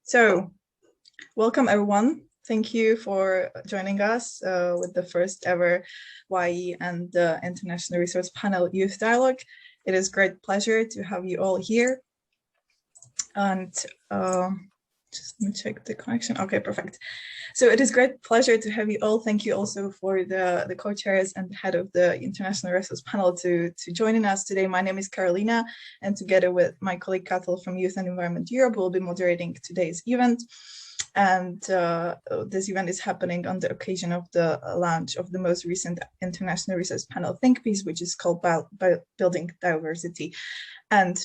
So, welcome everyone. Thank you for joining us with the first ever YEE and the International Resource Panel Youth Dialogue. It is a great pleasure to have you all here. And just let me check the connection. Okay, perfect. So it is a great pleasure to have you all. Thank you also for the co-chairs and the head of the International Resource Panel to joining us today. My name is Carolina, and together with my colleague Katel from Youth and Environment Europe, we'll be moderating today's event. And this event is happening on the occasion of the launch of the most recent International Resource Panel think piece, which is called Building Diversity. And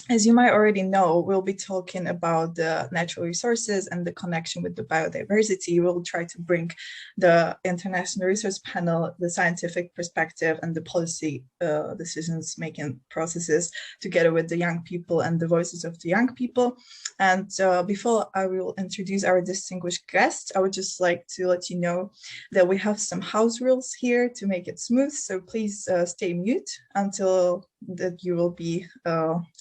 as you might already know, we'll be talking about the natural resources and the connection with the biodiversity. We'll try to bring the International Resource Panel, the scientific perspective and the policy decisions-making processes together with the young people and the voices of the young people. And before I will introduce our distinguished guest, I would just like to let you know that we have some house rules here to make it smooth. So please stay mute until that you will be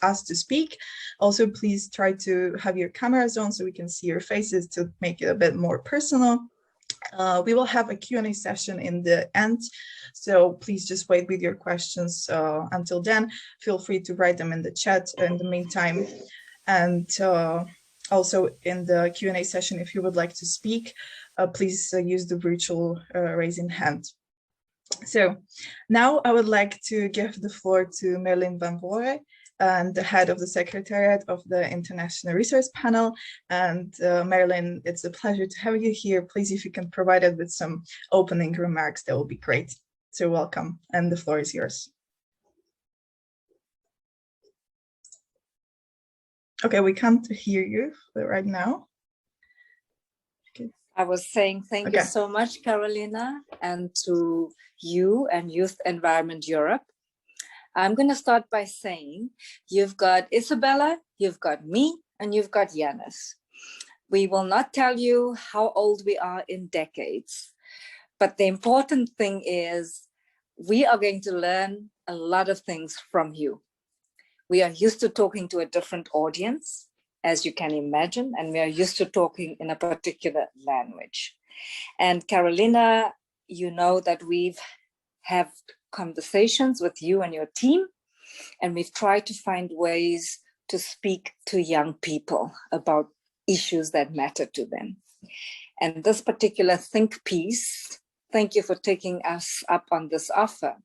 asked to speak. Also, please try to have your cameras on so we can see your faces to make it a bit more personal. We will have a Q&A session in the end, so please just wait with your questions until then. Feel free to write them in the chat in the meantime. And also in the Q&A session, if you would like to speak, please use the virtual raising hand. So now I would like to give the floor to Merlin van Voore, and the head of the Secretariat of the International Resource Panel. And Merlin, it's a pleasure to have you here. Please, if you can provide us with some opening remarks, that will be great. So welcome, and the floor is yours. Okay, we can't hear you right now. I was saying thank you so much, Carolina, and to you and Youth Environment Europe. I'm going to start by saying you've got Izabella, you've got me, and you've got Janez. We will not tell you how old we are in decades, but the important thing is we are going to learn a lot of things from you. We are used to talking to a different audience, as you can imagine, and we are used to talking in a particular language. And Carolina, you know that we've had conversations with you and your team, and we've tried to find ways to speak to young people about issues that matter to them. And this particular think piece, thank you for taking us up on this offer,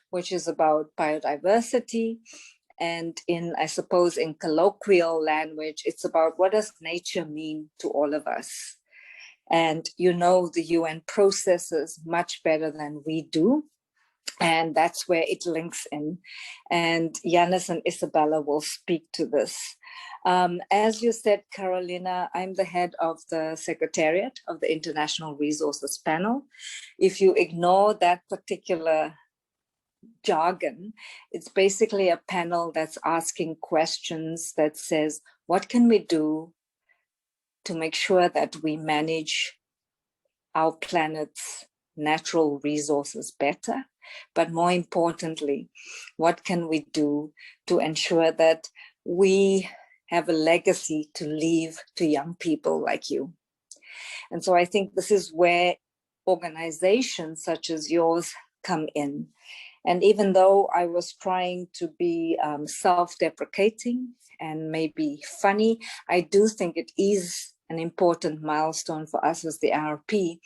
which is about biodiversity. And I suppose in colloquial language, it's about what does nature mean to all of us? And you know the UN processes much better than we do. And that's where it links in. And Janez and Izabella will speak to this. As you said, Carolina, I'm the head of the Secretariat of the International Resources Panel. If you ignore that particular jargon, it's basically a panel that's asking questions that says, what can we do to make sure that we manage our planet's natural resources better? But more importantly, what can we do to ensure that we have a legacy to leave to young people like you? And so I think this is where organizations such as yours come in. And even though I was trying to be self-deprecating and maybe funny, I do think it is an important milestone for us as the IRP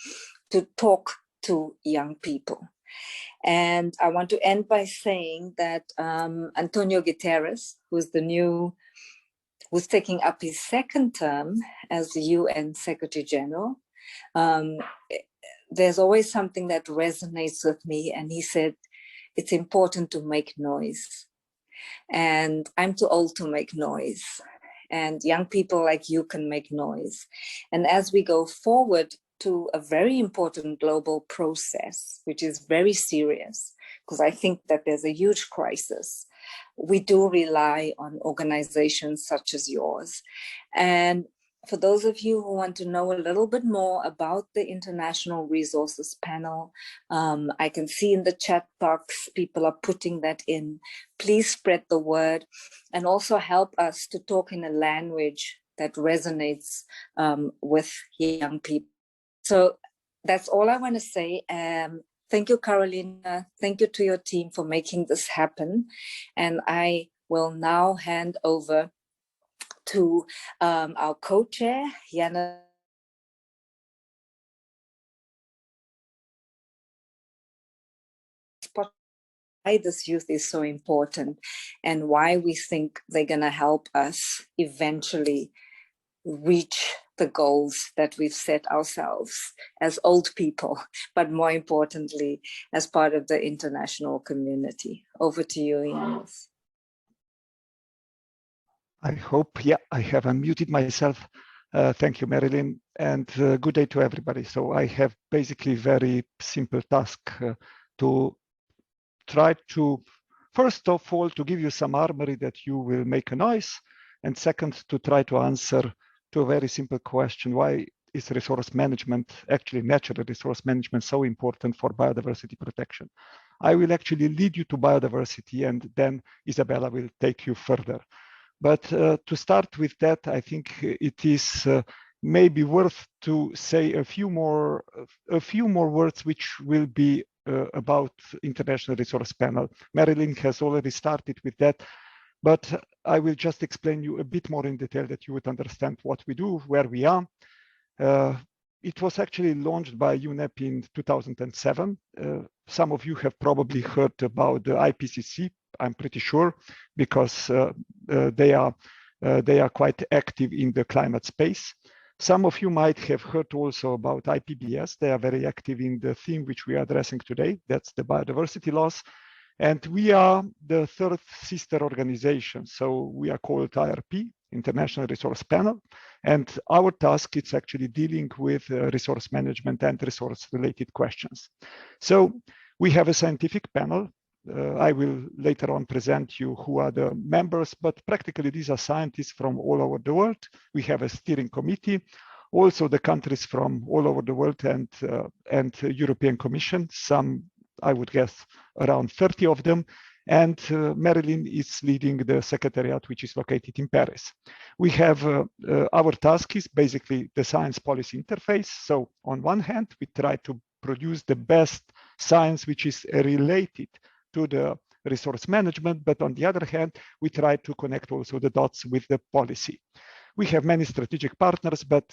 to talk to young people. And I want to end by saying that Antonio Guterres, who's taking up his second term as the UN Secretary General, there's always something that resonates with me. And he said, it's important to make noise. And I'm too old to make noise. And young people like you can make noise. And as we go forward to a very important global process, which is very serious, because I think that there's a huge crisis, we do rely on organizations such as yours. And for those of you who want to know a little bit more about the International Resources Panel, I can see in the chat box, people are putting that in. Please spread the word and also help us to talk in a language that resonates with young people. So that's all I want to say. Thank you, Carolina. Thank you to your team for making this happen. And I will now hand over to our co-chair, Janez. Why this youth is so important and why we think they're going to help us eventually reach the goals that we've set ourselves as old people, but more importantly, as part of the international community. Over to you, Janez. I hope, yeah, I have unmuted myself. Thank you, Marilyn, and good day to everybody. So I have basically very simple task to try to, first of all, to give you some armory that you will make a noise, and second, to try to answer to a very simple question: why is resource management, actually natural resource management, so important for biodiversity protection? I will actually lead you to biodiversity, and then Izabella will take you further. But to start with that, I think it is maybe worth to say a few more words which will be about International Resource Panel. Marilyn has already started with that, but I will just explain you a bit more in detail that you would understand what we do, where we are. It was actually launched by UNEP in 2007. Some of you have probably heard about the IPCC, I'm pretty sure, because they are quite active in the climate space. Some of you might have heard also about IPBS. They are very active in the theme which we are addressing today. That's the biodiversity loss. And we are the third sister organization. So we are called IRP, International Resource Panel. And our task is actually dealing with resource management and resource related questions. So we have a scientific panel. I will later on present you who are the members, but practically these are scientists from all over the world. We have a steering committee, also the countries from all over the world and European Commission, some, I would guess, around 30 of them. And Marilyn is leading the secretariat, which is located in Paris. We have our task is basically the science policy interface. So on one hand, we try to produce the best science which is related to the resource management, but on the other hand, we try to connect also the dots with the policy. We have many strategic partners, but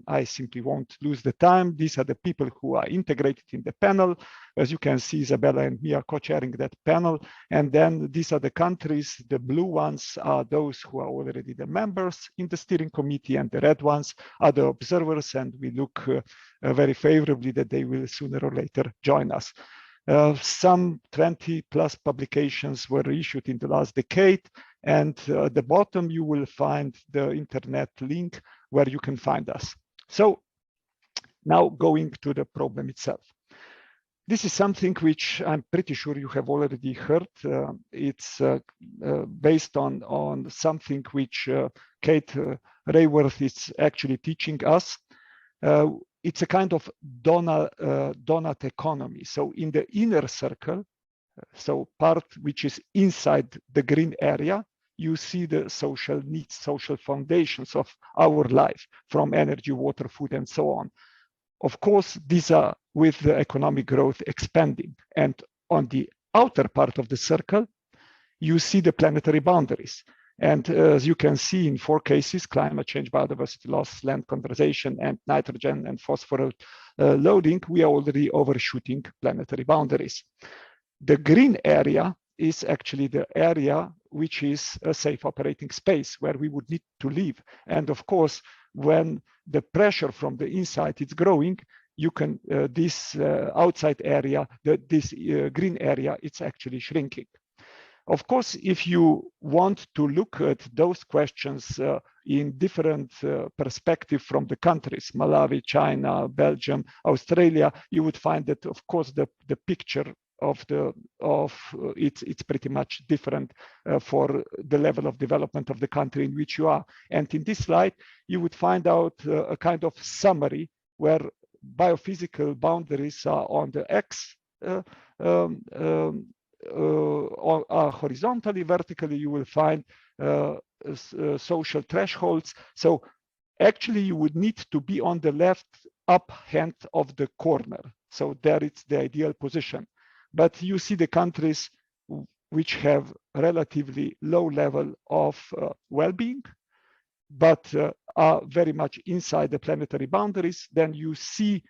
I simply won't lose the time. These are the people who are integrated in the panel. As you can see, Izabella and me are co-chairing that panel. And then these are the countries. The blue ones are those who are already the members in the steering committee, and the red ones are the observers. And we look very favorably that they will sooner or later join us. Some 20 plus publications were issued in the last decade. And at the bottom, you will find the internet link where you can find us. So now going to the problem itself. This is something which I'm pretty sure you have already heard. It's based on something which Kate Raworth is actually teaching us. It's a kind of donut economy. So in the inner circle, so part which is inside the green area, you see the social needs, social foundations of our life, from energy, water, food, and so on. Of course, these are with the economic growth expanding. And on the outer part of the circle, you see the planetary boundaries. And as you can see in 4 cases, climate change, biodiversity loss, land conservation, and nitrogen and phosphorus loading, we are already overshooting planetary boundaries. The green area is actually the area which is a safe operating space where we would need to live. And of course, when the pressure from the inside is growing, you can, this outside area, this green area, it's actually shrinking. Of course, if you want to look at those questions in different perspective from the countries, Malawi, China, Belgium, Australia, you would find that, of course, the picture of it's pretty much different for the level of development of the country in which you are. And in this slide, you would find out a kind of summary where biophysical boundaries are on the X horizontally. Vertically, you will find social thresholds. So actually you would need to be on the left up hand of the corner. So there it's the ideal position. But you see the countries which have relatively low level of well-being, but are very much inside the planetary boundaries. Then you see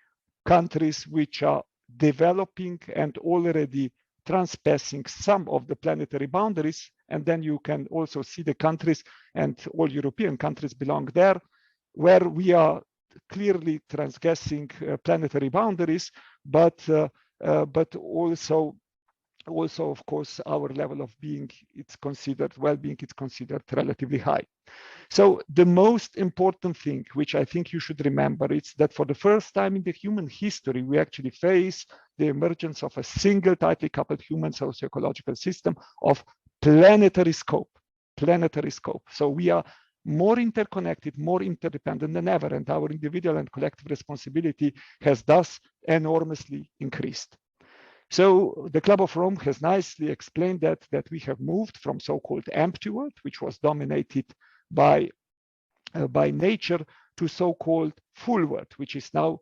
countries which are developing and already transpassing some of the planetary boundaries. And then you can also see the countries, and all European countries belong there, where we are clearly transgressing planetary boundaries, but also of course our level of being, it's considered well-being, it's considered relatively high. So the most important thing which I think you should remember is that for the first time in the human history we actually face the emergence of a single tightly coupled human socio-ecological system of planetary scope. So we are more interconnected, more interdependent than ever, and our individual and collective responsibility has thus enormously increased. So the Club of Rome has nicely explained that we have moved from so-called empty world, which was dominated by nature, to so-called full world, which is now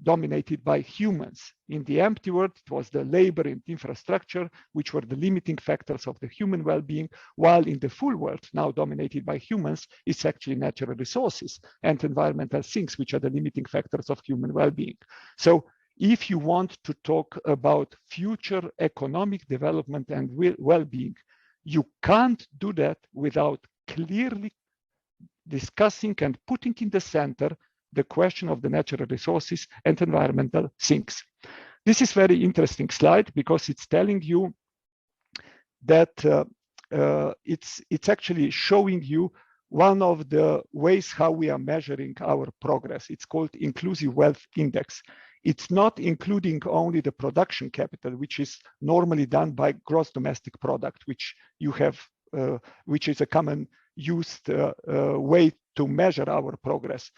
dominated by humans. In the empty world, it was the labor and infrastructure, which were the limiting factors of the human well-being, while in the full world, now dominated by humans, it's actually natural resources and environmental things, which are the limiting factors of human well-being. So if you want to talk about future economic development and well-being, you can't do that without clearly discussing and putting in the center the question of the natural resources and environmental things. This is very interesting slide because it's telling you that it's actually showing you one of the ways how we are measuring our progress. It's called Inclusive Wealth Index. It's not including only the production capital, which is normally done by gross domestic product, which you have, which is a common used way to measure our progress.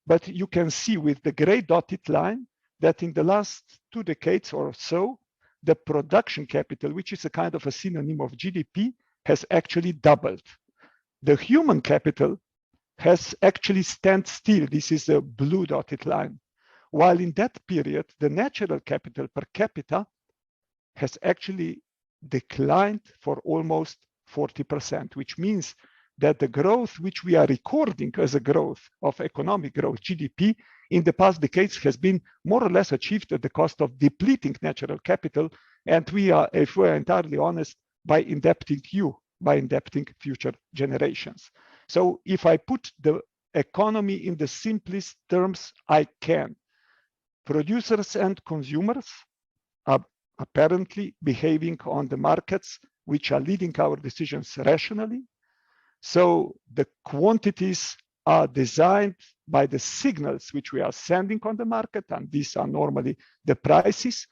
But you can see with the gray dotted line that in the last 2 decades or so, the production capital, which is a kind of a synonym of GDP, has actually doubled. The human capital has actually stand still. This is a blue dotted line. While in that period, the natural capital per capita has actually declined for almost 40%, which means that the growth which we are recording as a growth of economic growth, GDP, in the past decades has been more or less achieved at the cost of depleting natural capital. And we are, if we're entirely honest, by indebting future generations. So if I put the economy in the simplest terms I can, producers and consumers are apparently behaving on the markets which are leading our decisions rationally. So the quantities are designed by the signals which we are sending on the market, and these are normally the prices.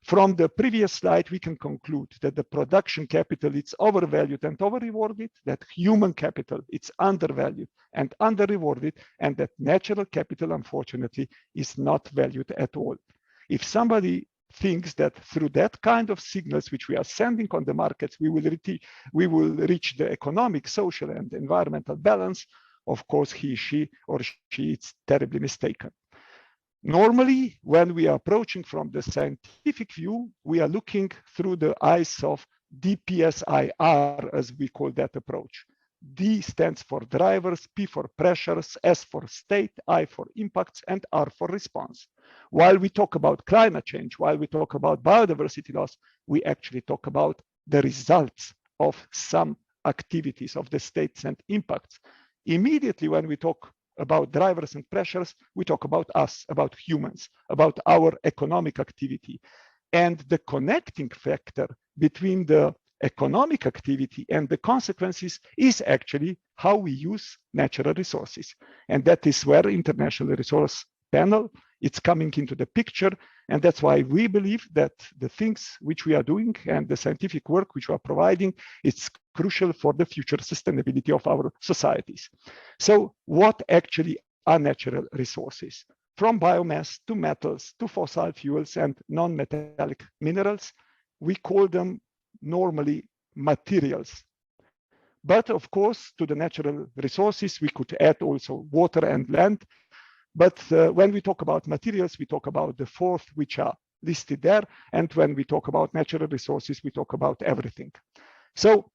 From the previous slide, we can conclude that the production capital is overvalued and over-rewarded, that human capital is undervalued and under-rewarded, and that natural capital, unfortunately, is not valued at all. If somebody thinks that through that kind of signals which we are sending on the markets, we will reach the economic, social, and environmental balance, of course, he, she, or she is terribly mistaken. Normally, when we are approaching from the scientific view, we are looking through the eyes of DPSIR, as we call that approach. D stands for drivers, P for pressures, S for state, I for impacts, and R for response. While we talk about climate change, while we talk about biodiversity loss, we actually talk about the results of some activities of the states and impacts. Immediately when we talk about drivers and pressures, we talk about us, about humans, about our economic activity. And the connecting factor between the economic activity and the consequences is actually how we use natural resources. And that is where International Resource Panel, it's coming into the picture. And that's why we believe that the things which we are doing and the scientific work which we are providing, it's crucial for the future sustainability of our societies. So what actually are natural resources? From biomass to metals to fossil fuels and non-metallic minerals, we call them normally materials. But of course, to the natural resources, we could add also water and land. But when we talk about materials, we talk about the fourth, which are listed there. And when we talk about natural resources, we talk about everything. So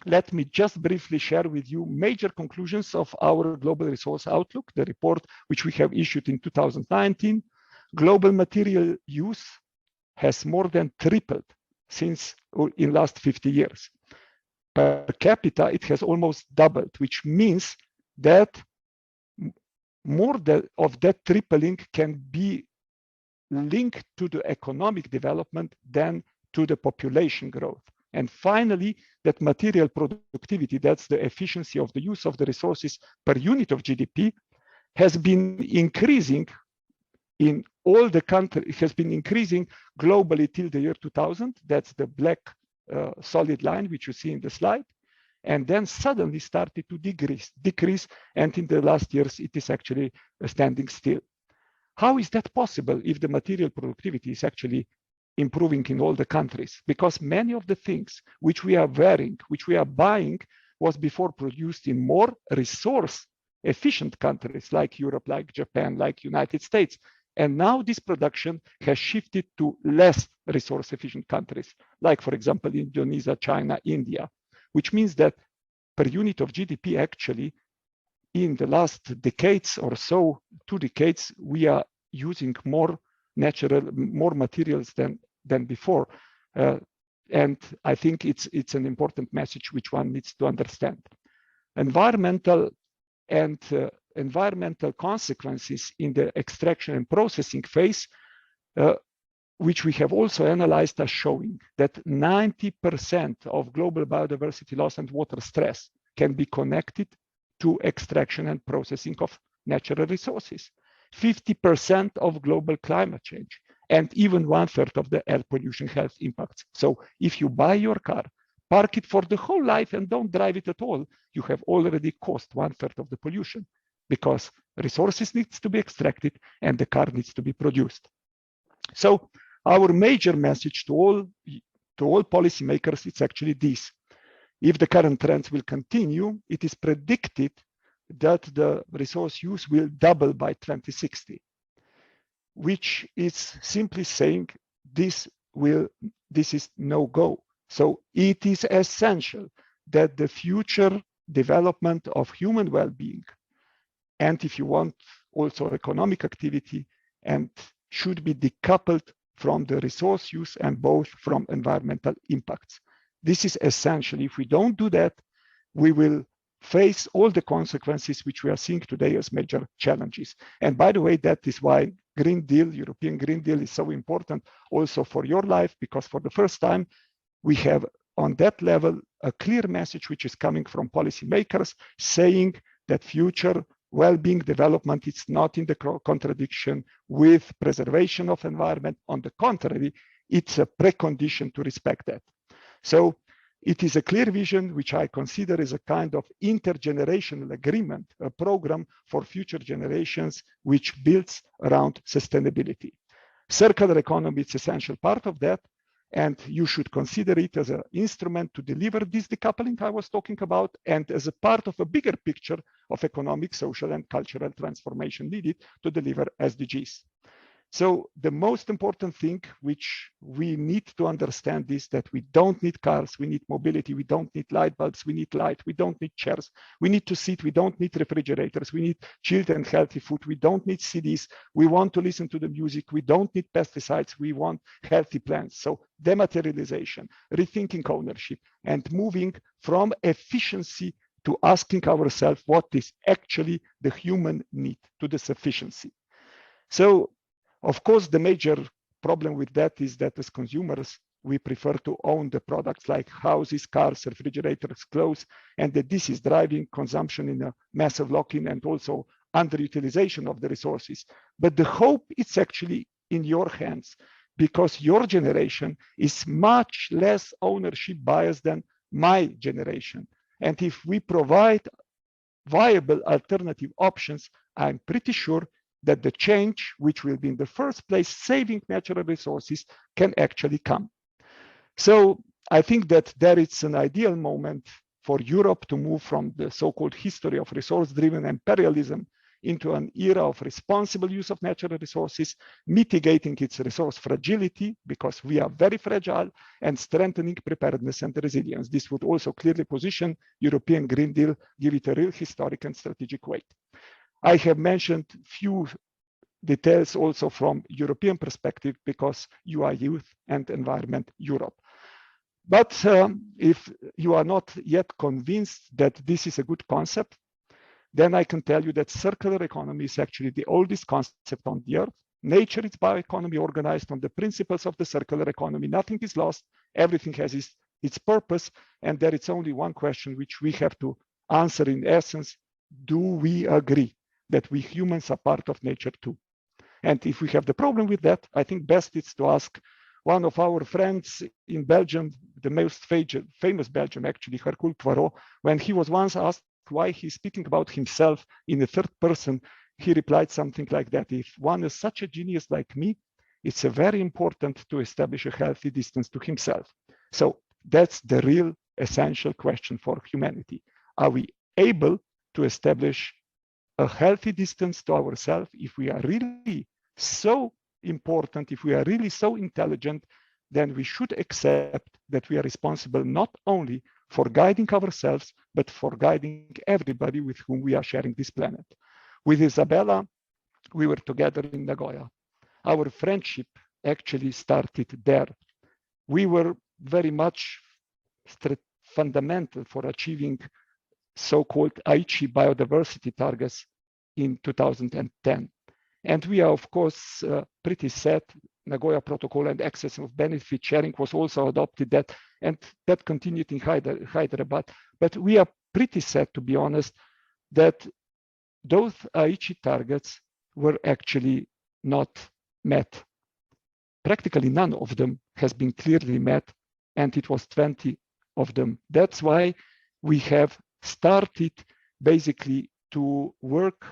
let me just briefly share with you major conclusions of our Global Resource Outlook, the report which we have issued in 2019. Global material use has more than tripled since in last 50 years. Per capita, it has almost doubled, which means that more of that tripling can be linked to the economic development than to the population growth. And finally, that material productivity, that's the efficiency of the use of the resources per unit of GDP, has been increasing in all the countries. It has been increasing globally till the year 2000. That's the black solid line, which you see in the slide. And then suddenly started to decrease. And in the last years, it is actually standing still. How is that possible if the material productivity is actually improving in all the countries? Because many of the things which we are wearing, which we are buying, was before produced in more resource efficient countries like Europe, like Japan, like United States. And now this production has shifted to less resource efficient countries, like, for example, Indonesia, China, India, which means that per unit of GDP, actually, in the last decades or so, 2 decades, we are using more materials than before. And I think it's an important message which one needs to understand. Environmental consequences in the extraction and processing phase, which we have also analyzed, are showing that 90% of global biodiversity loss and water stress can be connected to extraction and processing of natural resources, 50% of global climate change, and even 1/3 of the air pollution health impacts. So if you buy your car, park it for the whole life and don't drive it at all, you have already caused 1/3 of the pollution, because resources needs to be extracted and the car needs to be produced. So our major message to all policymakers is actually this. If the current trends will continue, it is predicted that the resource use will double by 2060, which is simply saying this is no go. So it is essential that the future development of human well-being, and if you want also economic activity, and should be decoupled from the resource use and both from environmental impacts. This is essential. If we don't do that, we will face all the consequences which we are seeing today as major challenges. And by the way, that is why Green Deal, European Green Deal, is so important also for your life, because for the first time, we have on that level a clear message which is coming from policymakers saying that future well-being development is not in the contradiction with preservation of environment. On the contrary, it's a precondition to respect that. So it is a clear vision, which I consider is a kind of intergenerational agreement, a program for future generations, which builds around sustainability. Circular economy is an essential part of that, and you should consider it as an instrument to deliver this decoupling I was talking about, and as a part of a bigger picture of economic, social, and cultural transformation needed to deliver SDGs. So the most important thing which we need to understand is that we don't need cars, we need mobility, we don't need light bulbs, we need light, we don't need chairs, we need to sit, we don't need refrigerators, we need chilled and healthy food, we don't need CDs, we want to listen to the music, we don't need pesticides, we want healthy plants. So dematerialization, rethinking ownership, and moving from efficiency to asking ourselves what is actually the human need to the sufficiency. So of course, the major problem with that is that as consumers, we prefer to own the products like houses, cars, refrigerators, clothes, and that this is driving consumption in a massive lock-in and also underutilization of the resources. But the hope is actually in your hands, because your generation is much less ownership biased than my generation. And if we provide viable alternative options, I'm pretty sure that the change, which will be in the first place saving natural resources, can actually come. So I think that there is an ideal moment for Europe to move from the so-called history of resource-driven imperialism into an era of responsible use of natural resources, mitigating its resource fragility, because we are very fragile, and strengthening preparedness and resilience. This would also clearly position European Green Deal, give it a real historic and strategic weight. I have mentioned few details also from European perspective, because you are Youth and Environment Europe. But if you are not yet convinced that this is a good concept, then I can tell you that circular economy is actually the oldest concept on the earth. Nature is bioeconomy organized on the principles of the circular economy. Nothing is lost, everything has its purpose, and there is only one question which we have to answer in essence: do we agree that we humans are part of nature too? And if we have the problem with that, I think best is to ask one of our friends in Belgium, the most famous Belgian actually, Hercule Poirot, when he was once asked why he's speaking about himself in the third person, he replied something like that: if one is such a genius like me, it's very important to establish a healthy distance to himself. So that's the real essential question for humanity. Are we able to establish a healthy distance to ourselves? If we are really so important, if we are really so intelligent, then we should accept that we are responsible not only for guiding ourselves, but for guiding everybody with whom we are sharing this planet. With Izabella, we were together in Nagoya. Our friendship actually started there. We were very much fundamental for achieving so-called Aichi biodiversity targets in 2010. And we are, of course, pretty sad. Nagoya Protocol and excess of benefit sharing was also adopted, and that continued in Hyderabad. But we are pretty sad, to be honest, that those Aichi targets were actually not met. Practically none of them has been clearly met, and it was 20 of them. That's why we have started basically to work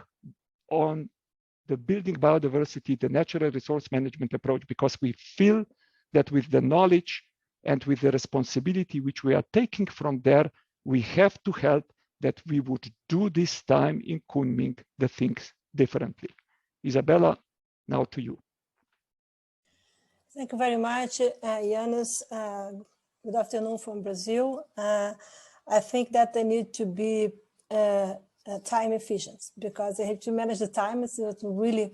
on the building biodiversity, the natural resource management approach, because we feel that with the knowledge and with the responsibility which we are taking from there, we have to help that we would do this time in Kunming the things differently. Izabella, now to you. Thank you very much, Janez. Good afternoon from Brazil. I think that they need to be time efficient, because they have to manage the time. It's really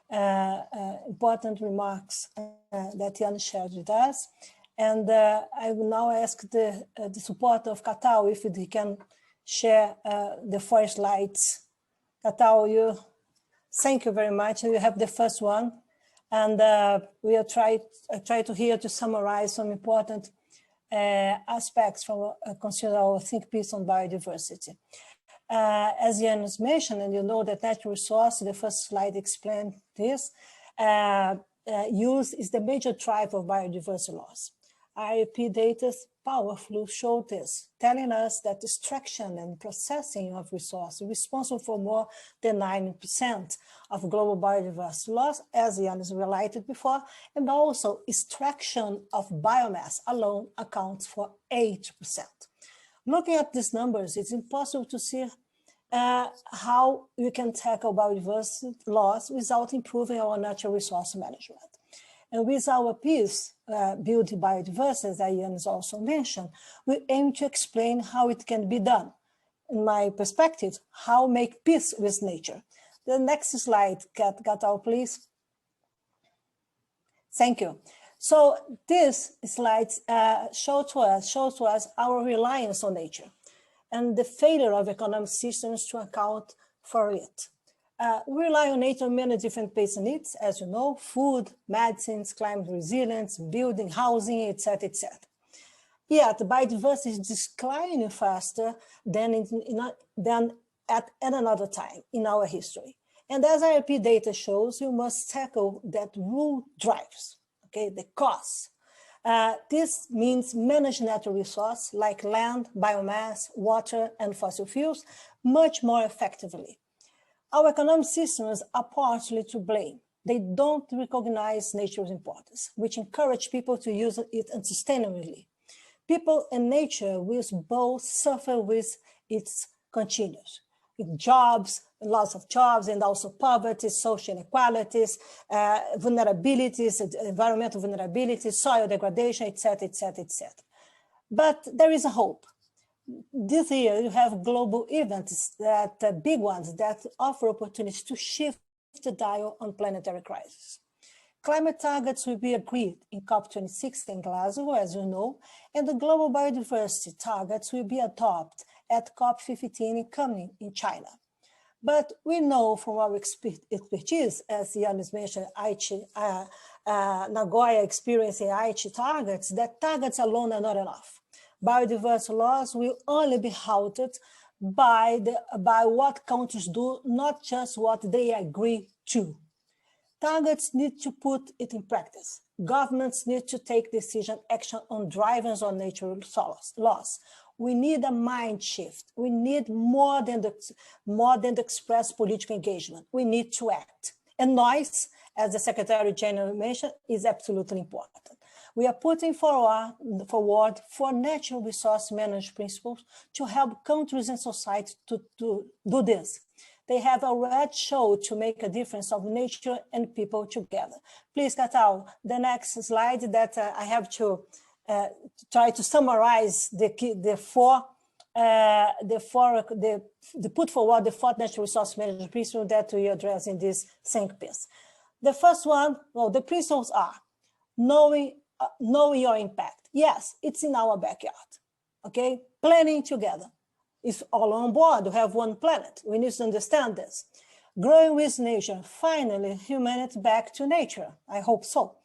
important remarks that Janez shared with us. And I will now ask the support of Catal if he can share the 4 slides. Catal, thank you very much. You have the first one. And we'll try to summarize some important aspects from consider our think piece on biodiversity. As Janez mentioned, and you know that natural resource, the first slide explained this, use is the major driver of biodiversity loss. IRP data powerfully show this, telling us that extraction and processing of resources are responsible for more than 90% of global biodiversity loss, as Janez related before, and also extraction of biomass alone accounts for 8%. Looking at these numbers, it's impossible to see how we can tackle biodiversity loss without improving our natural resource management. And with our piece, Building Biodiversity, as Janez also mentioned, we aim to explain how it can be done. In my perspective, how make peace with nature. The next slide, Catal, please. Thank you. So these slides show to us our reliance on nature and the failure of economic systems to account for it. We rely on nature on many different basic needs, as you know: food, medicines, climate resilience, building, housing, etc., etc. Yet biodiversity is declining faster than at another time in our history. And as IRP data shows, you must tackle that rule drives, okay, the costs. This means manage natural resources like land, biomass, water, and fossil fuels much more effectively. Our economic systems are partially to blame. They don't recognize nature's importance, which encourage people to use it unsustainably. People and nature will both suffer with its continues. Jobs, loss of jobs, and also poverty, social inequalities, vulnerabilities, environmental vulnerabilities, soil degradation, etc., etc., etc. But there is a hope. This year, you have global events, that big ones, that offer opportunities to shift the dial on planetary crisis. Climate targets will be agreed in COP26 in Glasgow, as you know, and the global biodiversity targets will be adopted at COP15 in Kunming in China. But we know from our expertise, as Janez mentioned, Nagoya experiencing Aichi targets, that targets alone are not enough. Biodiversity laws will only be halted by what countries do, not just what they agree to. Targets need to put it in practice. Governments need to take decision action on drivers on natural laws. We need a mind shift. We need more than the express political engagement. We need to act. And noise, as the Secretary General mentioned, is absolutely important. We are putting forward for natural resource management principles to help countries and society to do this. They have already shown to make a difference of nature and people together. Please, Catal, the next slide that I have to try to summarize the put forward the four natural resource management principles that we address in this think piece. The first one, well, the principles are knowing your impact. Yes, it's in our backyard, okay? Planning together. If all on board, we have one planet. We need to understand this. Growing with nature, finally, humanity back to nature. I hope so.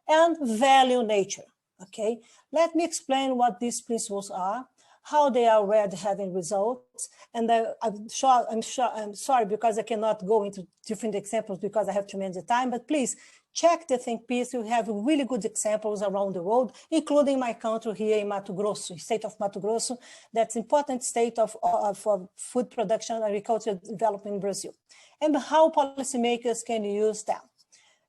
And value nature, okay? Let me explain what these principles are, how they are already having results. And I'm sorry because I cannot go into different examples because I have to manage the time, but please check the think piece. We have really good examples around the world, including my country here in Mato Grosso, state of Mato Grosso. That's important state for food production, agriculture development in Brazil, and how policymakers can use them.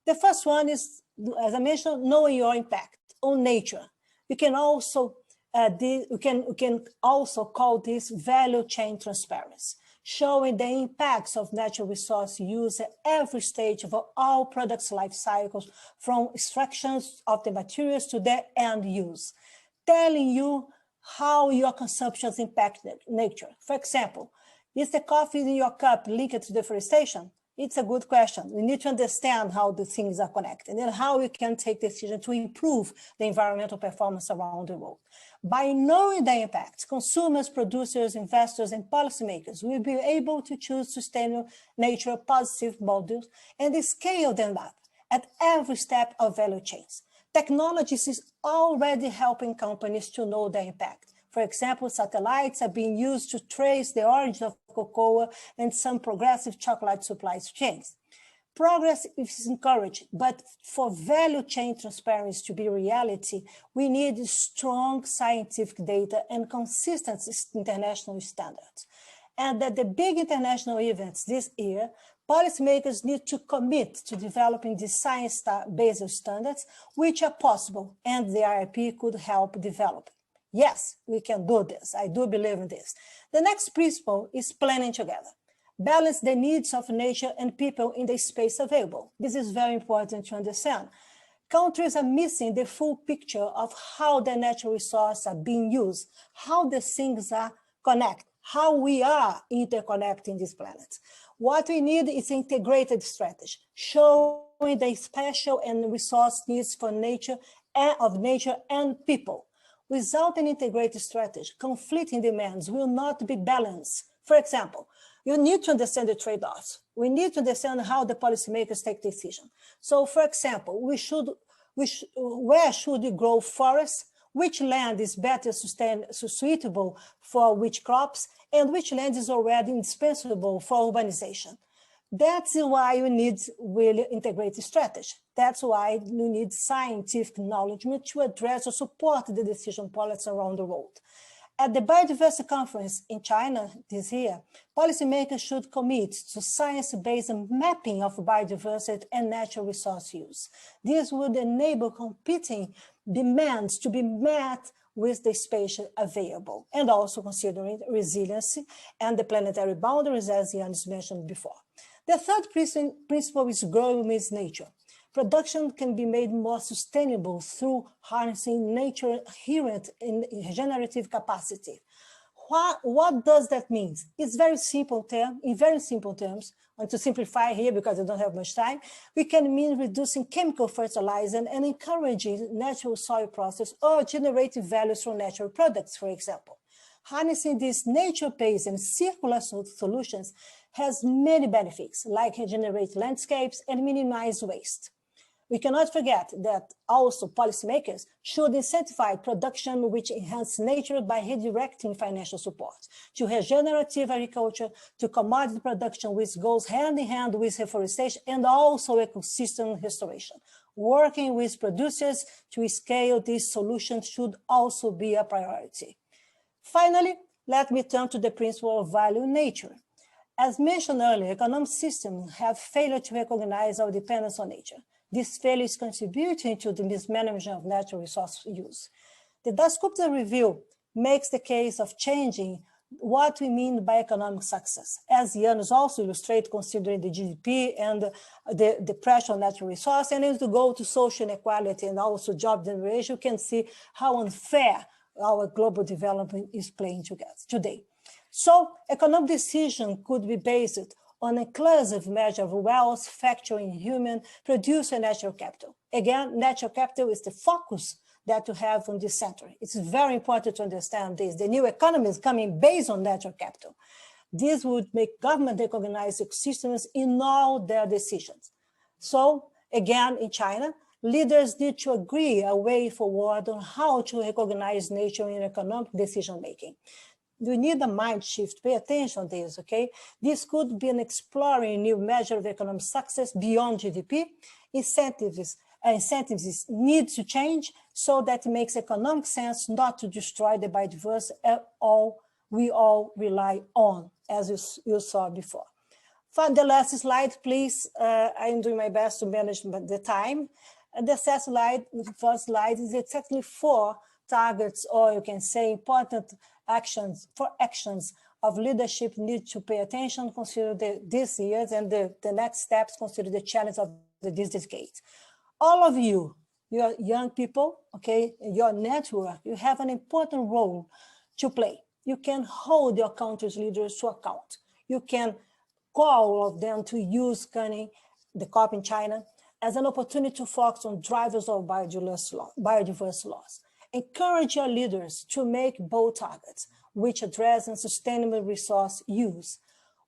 The first one is, as I mentioned, knowing your impact on nature. You can also we can also call this value chain transparency, showing the impacts of natural resource use at every stage of all products' life cycles, from extractions of the materials to their end use, telling you how your consumptions impact nature. For example, is the coffee in your cup linked to deforestation? It's a good question. We need to understand how the things are connected and how we can take decisions to improve the environmental performance around the world. By knowing the impacts, consumers, producers, investors, and policymakers will be able to choose sustainable nature positive models and scale them up at every step of value chains. Technologies is already helping companies to know the impact. For example, satellites are being used to trace the origin of cocoa and some progressive chocolate supply chains. Progress is encouraged, but for value chain transparency to be reality, we need strong scientific data and consistent international standards. And at the big international events this year, policymakers need to commit to developing the science-based standards, which are possible, and the IRP could help develop. Yes, we can do this. I do believe in this. The next principle is planning together. Balance the needs of nature and people in the space available. This is very important to understand. Countries are missing the full picture of how the natural resources are being used, how the things are connected, how we are interconnecting this planet. What we need is an integrated strategy, showing the special and resource needs for nature and people. Without an integrated strategy, conflicting demands will not be balanced. For example, you need to understand the trade-offs. We need to understand how the policymakers take decisions. So, for example, where should we grow forests? Which land is better suitable for which crops? And which land is already indispensable for urbanization? That's why we need really integrated strategy. That's why we need scientific knowledge to address or support the decision policies around the world. At the Biodiversity Conference in China this year, policymakers should commit to science-based mapping of biodiversity and natural resource use. This would enable competing demands to be met with the space available, and also considering resiliency and the planetary boundaries, as Janez mentioned before. The third principle is growing with nature. Production can be made more sustainable through harnessing nature inherent in regenerative capacity. What does that mean? It's very simple term, in very simple terms, and to simplify here because I don't have much time, we can mean reducing chemical fertilizer and encouraging natural soil process or generating values from natural products, for example. Harnessing these nature-based and circular solutions has many benefits, like regenerate landscapes and minimize waste. We cannot forget that also policymakers should incentivize production which enhance nature by redirecting financial support to regenerative agriculture, to commodity production, which goes hand in hand with reforestation and also ecosystem restoration. Working with producers to scale these solutions should also be a priority. Finally, let me turn to the principle of value in nature. As mentioned earlier, economic systems have failed to recognize our dependence on nature. This failure is contributing to the mismanagement of natural resource use. The Dasgupta review makes the case of changing what we mean by economic success. As Janez also illustrated, considering the GDP and the pressure on natural resource, and as we go to social inequality and also job generation, you can see how unfair our global development is playing today. So economic decision could be based on an inclusive measure of wealth, factoring human, producer, and natural capital. Again, natural capital is the focus that you have on this center. It's very important to understand this. The new economy is coming based on natural capital. This would make government recognize ecosystems in all their decisions. So again, in China, leaders need to agree a way forward on how to recognize nature in economic decision-making. We need a mind shift, pay attention to this, okay? This could be an exploring new measure of economic success beyond GDP. Incentives need to change so that it makes economic sense not to destroy the biodiversity we all rely on, as you saw before. For the last slide, please. I'm doing my best to manage the time. The first slide is exactly 4 targets, or you can say important actions of leadership need to pay attention, consider these years, and the next steps, consider the challenge of this decade. All of you, you're young people, okay, your network, you have an important role to play. You can hold your country's leaders to account. You can call of them to use the COP in China as an opportunity to focus on drivers of biodiverse loss. Encourage your leaders to make bold targets which address sustainable resource use.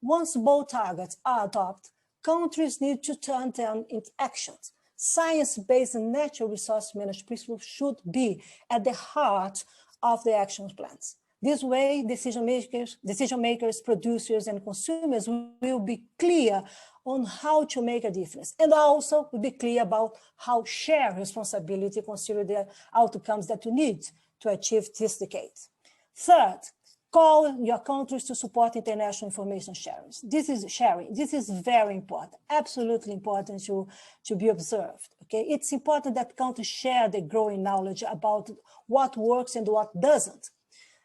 Once bold targets are adopted, countries need to turn them into actions. Science-based and natural resource management principles should be at the heart of the action plans. This way, decision makers, producers, and consumers will be clear on how to make a difference, and also will be clear about how share responsibility, consider the outcomes that you need to achieve this decade. Third, call your countries to support international information sharing. This is very important, absolutely important to be observed. Okay, it's important that countries share the growing knowledge about what works and what doesn't.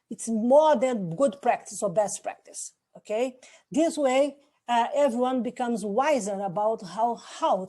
It's more than good practice or best practice, okay? This way, everyone becomes wiser about how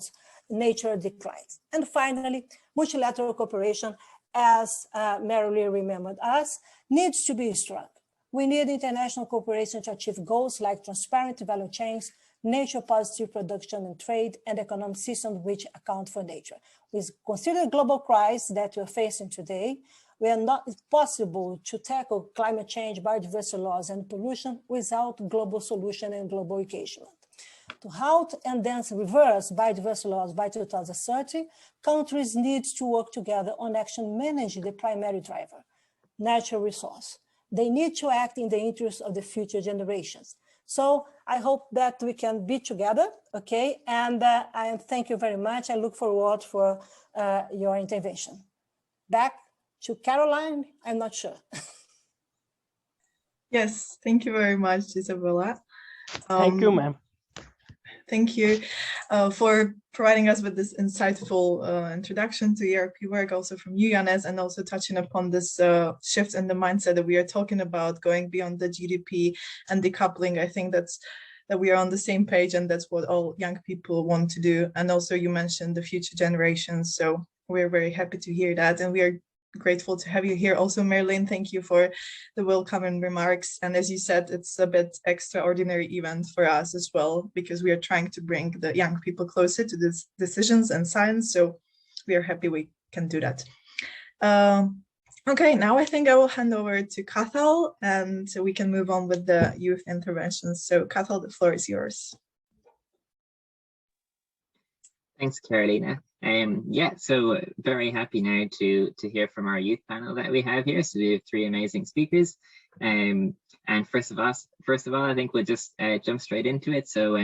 nature declines. And finally, multilateral cooperation, as Mary remembered us, needs to be strong. We need international cooperation to achieve goals like transparent value chains, nature-positive production and trade, and economic systems which account for nature. We consider global crisis that we're facing today. It's possible to tackle climate change, biodiversity loss, and pollution without global solution and global engagement. To halt and then reverse biodiversity loss by 2030, countries need to work together on action managing the primary driver, natural resource. They need to act in the interest of the future generations. So I hope that we can be together, okay? And I thank you very much. I look forward for your intervention. Back to Caroline, I'm not sure. Yes, thank you very much, Izabella. Thank you, ma'am. Thank you for providing us with this insightful introduction to ERP work, also from you, Janez, and also touching upon this shift in the mindset that we are talking about, going beyond the GDP and decoupling. I think that we are on the same page, and that's what all young people want to do. And also you mentioned the future generations, so we're very happy to hear that, and we are grateful to have you here. Also, Marilyn, thank you for the welcoming remarks. And as you said, it's a bit extraordinary event for us as well, because we are trying to bring the young people closer to these decisions and science. So we are happy we can do that. Okay, now I think I will hand over to Cathal, and so we can move on with the youth interventions. So Cathal, the floor is yours. Thanks, Carolina. Yeah, so very happy now to hear from our youth panel that we have here. So we have 3 amazing speakers. And first of all, I think we'll just jump straight into it. So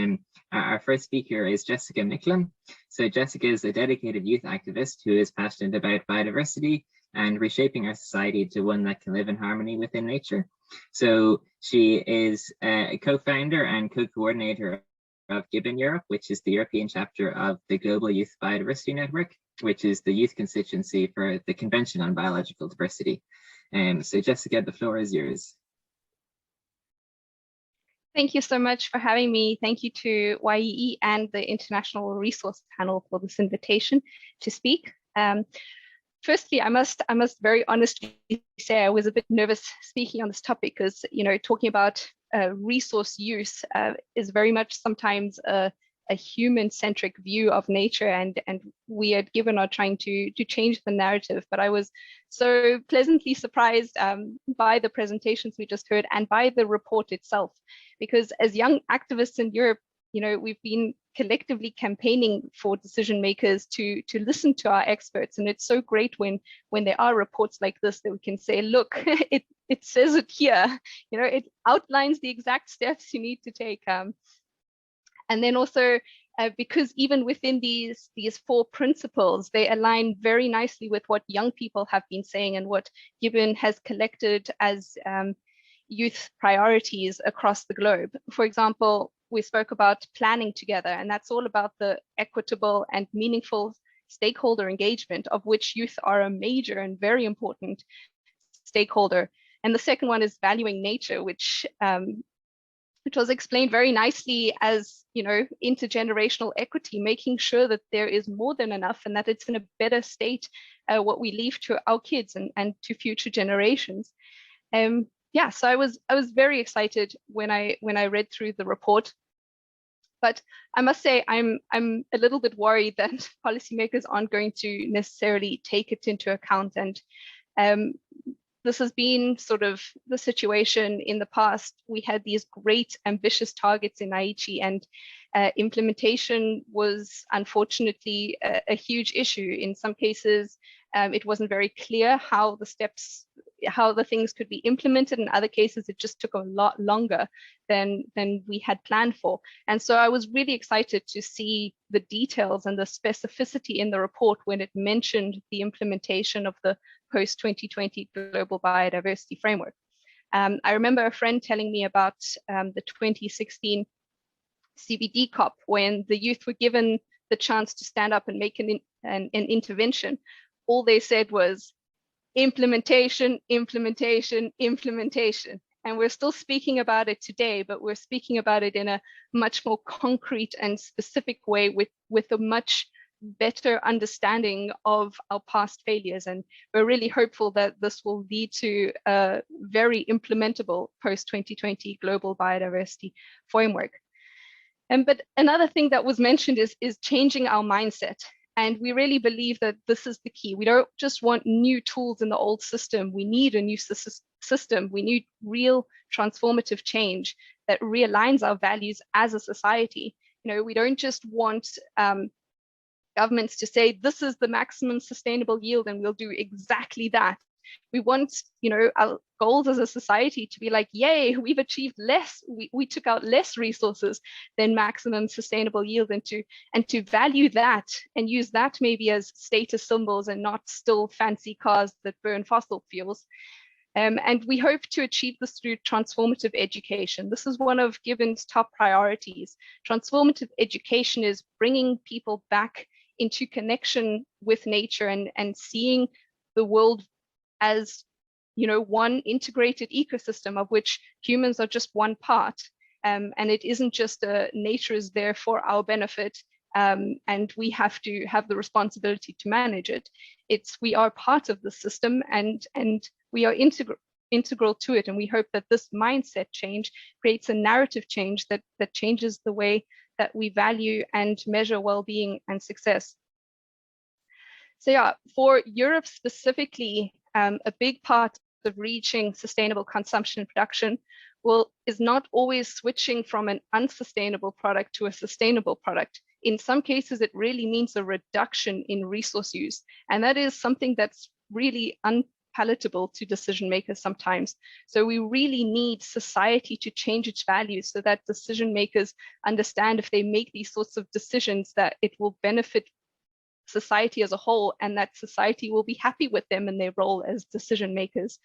our first speaker is Jessica Nicklin. So Jessica is a dedicated youth activist who is passionate about biodiversity and reshaping our society to one that can live in harmony within nature. So she is a co-founder and co-coordinator of Gibbon Europe, which is the European chapter of the Global Youth Biodiversity Network, which is the youth constituency for the Convention on Biological Diversity. So Jessica, the floor is yours. Thank you so much for having me. Thank you to YEE and the International Resource Panel for this invitation to speak. Firstly, I must very honestly say I was a bit nervous speaking on this topic because, you know, talking about resource use is very much sometimes a human-centric view of nature, and we at Gibbon are trying to change the narrative. But I was so pleasantly surprised by the presentations we just heard and by the report itself, because as young activists in Europe, you know, we've been collectively campaigning for decision makers to listen to our experts, and it's so great when there are reports like this that we can say, look, it says it here, you know, it outlines the exact steps you need to take. And then also, because even within these 4 principles, they align very nicely with what young people have been saying and what Gibbon has collected as youth priorities across the globe. For example, we spoke about planning together, and that's all about the equitable and meaningful stakeholder engagement, of which youth are a major and very important stakeholder. And the second one is valuing nature, which was explained very nicely as, you know, intergenerational equity, making sure that there is more than enough and that it's in a better state what we leave to our kids and to future generations. Yeah, so I was very excited when I read through the report, but I must say I'm a little bit worried that policymakers aren't going to necessarily take it into account. And this has been sort of the situation in the past. We had these great ambitious targets in Aichi, and implementation was unfortunately a huge issue. In some cases, it wasn't very clear how the things could be implemented. In other cases, it just took a lot longer than we had planned for. And so I was really excited to see the details and the specificity in the report when it mentioned the implementation of the post-2020 Global Biodiversity Framework. I remember a friend telling me about the 2016 CBD COP, when the youth were given the chance to stand up and make an intervention. All they said was implementation, implementation, implementation. And we're still speaking about it today, but we're speaking about it in a much more concrete and specific way with a much better understanding of our past failures. And we're really hopeful that this will lead to a very implementable post-2020 global biodiversity framework. But another thing that was mentioned is changing our mindset. And we really believe that this is the key. We don't just want new tools in the old system. We need a new system. We need real transformative change that realigns our values as a society. You know, we don't just want governments to say, this is the maximum sustainable yield and we'll do exactly that. We want, you know, our goals as a society to be like, yay, we've achieved less, we took out less resources than maximum sustainable yield, and to value that and use that maybe as status symbols and not still fancy cars that burn fossil fuels. And we hope to achieve this through transformative education. This is one of Gibbon's top priorities. Transformative education is bringing people back into connection with nature and seeing the world as, one integrated ecosystem of which humans are just one part. And it isn't just nature is there for our benefit, and we have to have the responsibility to manage it. We are part of the system, and we are integral to it. And we hope that this mindset change creates a narrative change that changes the way that we value and measure well-being and success. So yeah, for Europe specifically, a big part of reaching sustainable consumption and production is not always switching from an unsustainable product to a sustainable product. In some cases, it really means a reduction in resource use. And that is something that's really unpalatable to decision makers sometimes. So we really need society to change its values so that decision makers understand if they make these sorts of decisions that it will benefit society as a whole, and that society will be happy with them in their role as decision makers.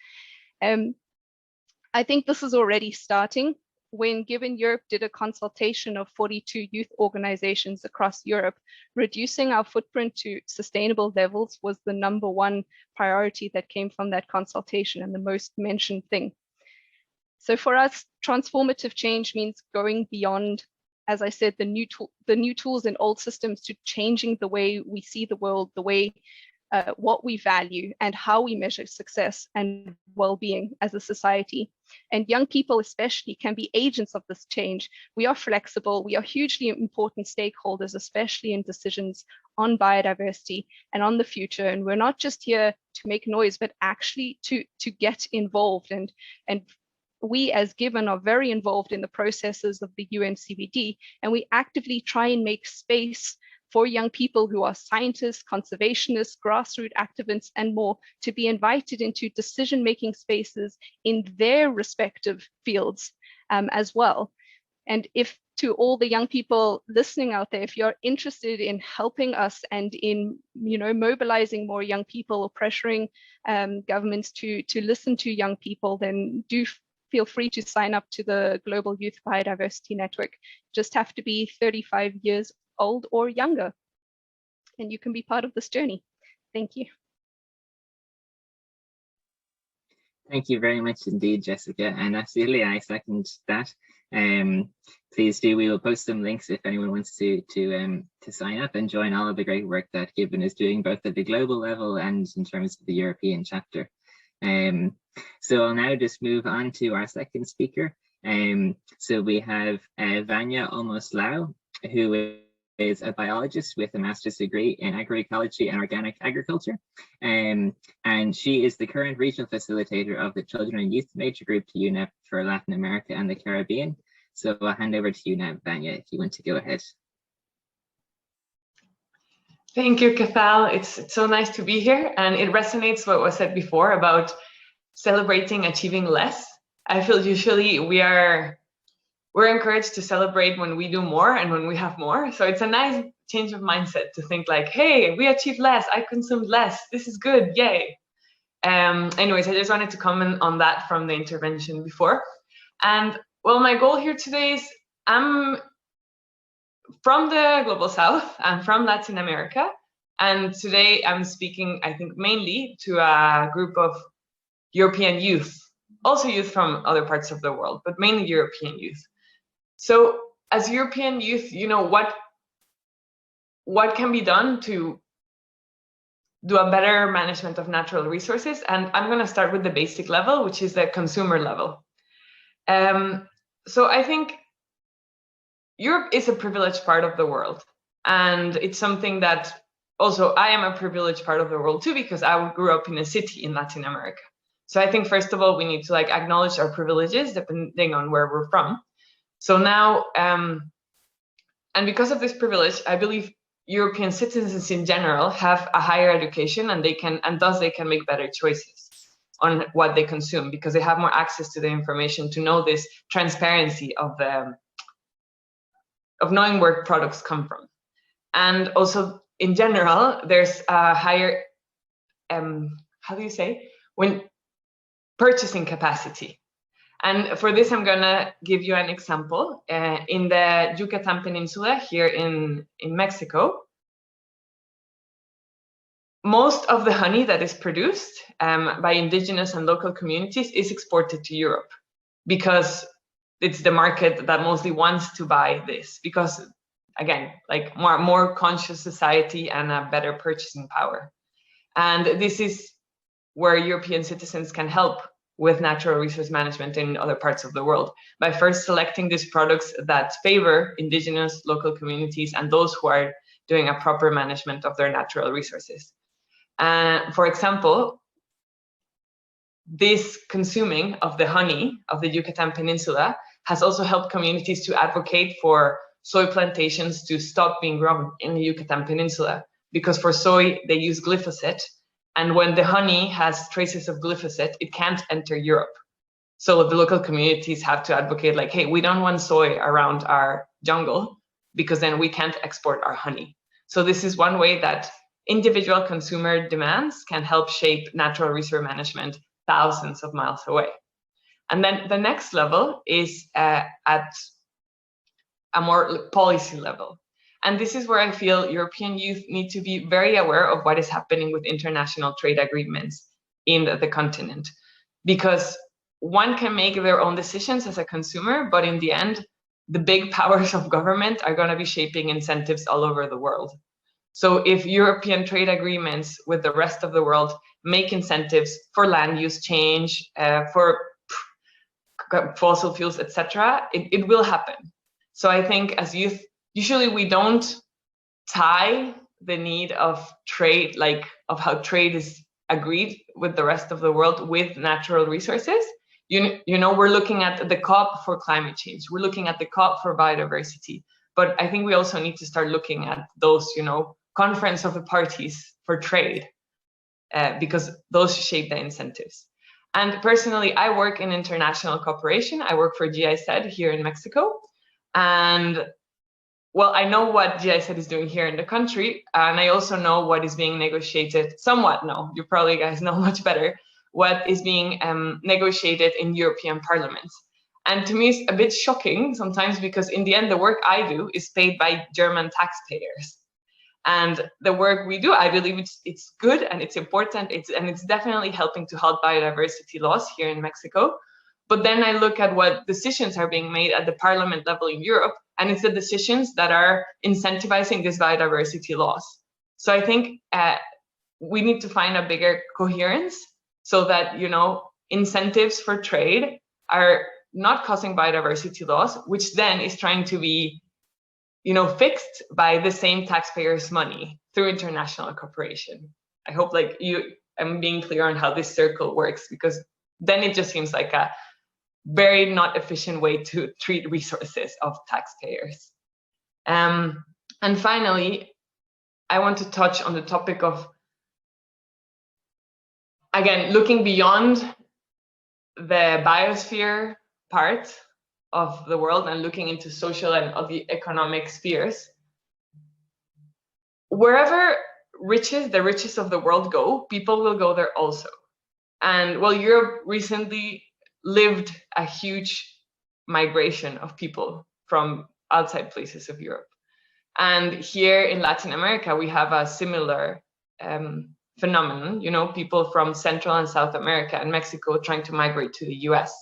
I think this is already starting. When Gibbon Europe did a consultation of 42 youth organizations across Europe, reducing our footprint to sustainable levels was the #1 priority that came from that consultation and the most mentioned thing. So for us, transformative change means going beyond, as I said, the new tools and old systems to changing the way we see the world, the way what we value and how we measure success and well-being as a society. And young people especially can be agents of this change. We are flexible, we are hugely important stakeholders, especially in decisions on biodiversity and on the future. And we're not just here to make noise, but actually to get involved. And we as Gibbon are very involved in the processes of the UNCBD, and we actively try and make space for young people who are scientists, conservationists, grassroots activists, and more to be invited into decision-making spaces in their respective fields as well. And if to all the young people listening out there, if you're interested in helping us and in mobilizing more young people or pressuring governments to listen to young people, then do feel free to sign up to the Global Youth Biodiversity Network. Just have to be 35 years old or younger, and you can be part of this journey. Thank you. Thank you very much indeed, Jessica, and absolutely I second that. Please do, we will post some links if anyone wants to sign up and join all of the great work that Gibbon is doing, both at the global level and in terms of the European chapter. So I'll now just move on to our second speaker. So we have Vanya Olmos-Lau, who is a biologist with a master's degree in agroecology and organic agriculture. And she is the current regional facilitator of the Children and Youth Major Group to UNEP for Latin America and the Caribbean. So I'll hand over to you now, Vanya, if you want to go ahead. Thank you, Cathal. It's so nice to be here. And it resonates what was said before about celebrating achieving less. I feel usually we're encouraged to celebrate when we do more and when we have more. So it's a nice change of mindset to think like, hey, we achieved less, I consumed less, this is good, yay. Anyways, I just wanted to comment on that from the intervention before. And well, my goal here today is I'm from the Global South, I'm from Latin America. And today I'm speaking, I think, mainly to a group of European youth, also youth from other parts of the world, but mainly European youth. So as European youth, what can be done to do a better management of natural resources? And I'm going to start with the basic level, which is the consumer level. So I think Europe is a privileged part of the world. And it's something that also I am a privileged part of the world too, because I grew up in a city in Latin America. So I think, first of all, we need to acknowledge our privileges depending on where we're from. So now, and because of this privilege, I believe European citizens in general have a higher education, and thus they can make better choices on what they consume, because they have more access to the information to know this transparency of knowing where products come from. And also, in general, there's a higher, how do you say, when purchasing capacity. And for this, I'm gonna give you an example. In the Yucatan Peninsula here in Mexico, most of the honey that is produced by indigenous and local communities is exported to Europe, because it's the market that mostly wants to buy this, because again, like more conscious society and a better purchasing power. And this is where European citizens can help with natural resource management in other parts of the world, by first selecting these products that favor indigenous local communities and those who are doing a proper management of their natural resources. For example, this consuming of the honey of the Yucatan Peninsula has also helped communities to advocate for soy plantations to stop being grown in the Yucatan Peninsula, because for soy they use glyphosate, and when the honey has traces of glyphosate, it can't enter Europe. So the local communities have to advocate like, hey, we don't want soy around our jungle, because then we can't export our honey. So this is one way that individual consumer demands can help shape natural resource management thousands of miles away. And then the next level is at a more policy level. And this is where I feel European youth need to be very aware of what is happening with international trade agreements in the continent. Because one can make their own decisions as a consumer, but in the end, the big powers of government are going to be shaping incentives all over the world. So if European trade agreements with the rest of the world make incentives for land use change, for fossil fuels, etc., it will happen. So I think as youth, usually we don't tie the need of trade, like of how trade is agreed with the rest of the world with natural resources. You know, we're looking at the COP for climate change. We're looking at the COP for biodiversity. But I think we also need to start looking at those, you know, conference of the parties for trade, because those shape the incentives. And personally, I work in international cooperation. I work for GIZ here in Mexico. And well, I know what GIZ is doing here in the country, and I also know what is being negotiated, somewhat know, you probably guys know much better, what is being negotiated in European parliaments. And to me, it's a bit shocking sometimes, because in the end, the work I do is paid by German taxpayers. And the work we do, I believe it's good and it's important, and it's definitely helping to halt biodiversity loss here in Mexico. But then I look at what decisions are being made at the parliament level in Europe, and it's the decisions that are incentivizing this biodiversity loss. So I think we need to find a bigger coherence, so that, you know, incentives for trade are not causing biodiversity loss, which then is trying to be, you know, fixed by the same taxpayers' money through international cooperation. I hope like I'm being clear on how this circle works, because then it just seems like a very not efficient way to treat resources of taxpayers. And finally, I want to touch on the topic of, again, looking beyond the biosphere part of the world and looking into social and of the economic spheres. Wherever the riches of the world go, people will go there also. And well, Europe recently lived a huge migration of people from outside places of Europe. And here in Latin America, we have a similar phenomenon, you know, people from Central and South America and Mexico trying to migrate to the US,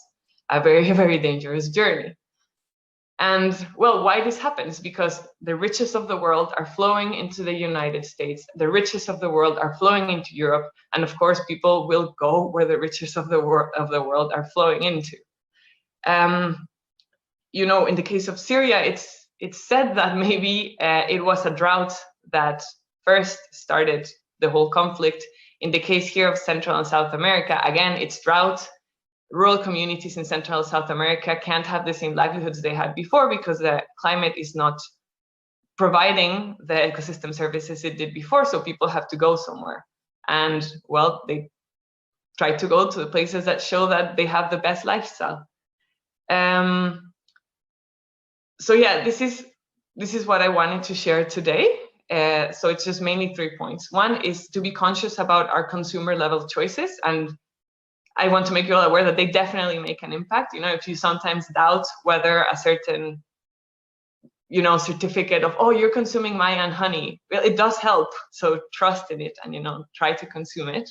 a very, very dangerous journey. And well, why this happens? Because the riches of the world are flowing into the United States, the riches of the world are flowing into Europe, and of course, people will go where the riches of the world are flowing into. You know, in the case of Syria, it's said that maybe it was a drought that first started the whole conflict. In the case here of Central and South America, again, it's drought. Rural communities in Central and South America can't have the same livelihoods they had before, because the climate is not providing the ecosystem services it did before, so people have to go somewhere. And well, they try to go to the places that show that they have the best lifestyle. So yeah, this is what I wanted to share today. So it's just mainly 3 points. One is to be conscious about our consumer level choices, and I want to make you all aware that they definitely make an impact. You know, if you sometimes doubt whether a certain, you know, certificate of, oh, you're consuming Mayan honey, well, it does help. So trust in it and, you know, try to consume it.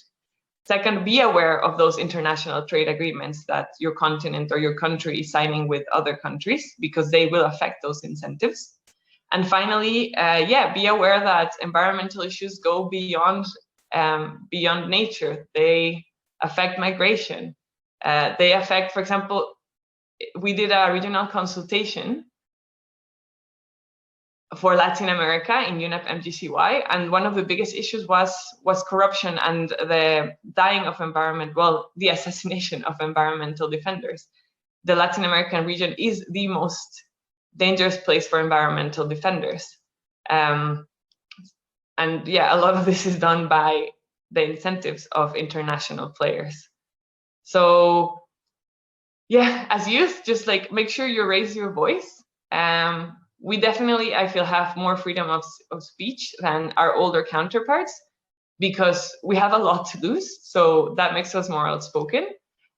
Second, be aware of those international trade agreements that your continent or your country is signing with other countries, because they will affect those incentives. And finally, be aware that environmental issues go beyond nature. They affect migration. They affect, for example, we did a regional consultation for Latin America in UNEP MGCY, and one of the biggest issues was corruption and the dying of the assassination of environmental defenders. The Latin American region is the most dangerous place for environmental defenders. And yeah, a lot of this is done by the incentives of international players. So yeah, as youth, just like make sure you raise your voice. We definitely, I feel, have more freedom of speech than our older counterparts, because we have a lot to lose. So that makes us more outspoken.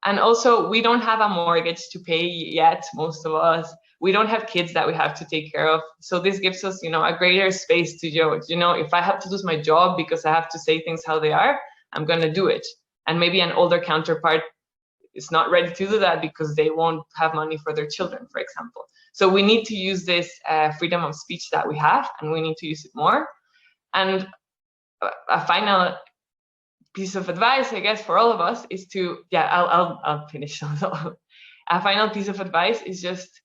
And also, we don't have a mortgage to pay yet, most of us. We don't have kids that we have to take care of. So this gives us, you know, a greater space to judge. You know, if I have to lose my job because I have to say things how they are, I'm going to do it. And maybe an older counterpart is not ready to do that because they won't have money for their children, for example. So we need to use this freedom of speech that we have, and we need to use it more. And a final piece of advice, I guess, for all of us is to, I'll finish. A final piece of advice is just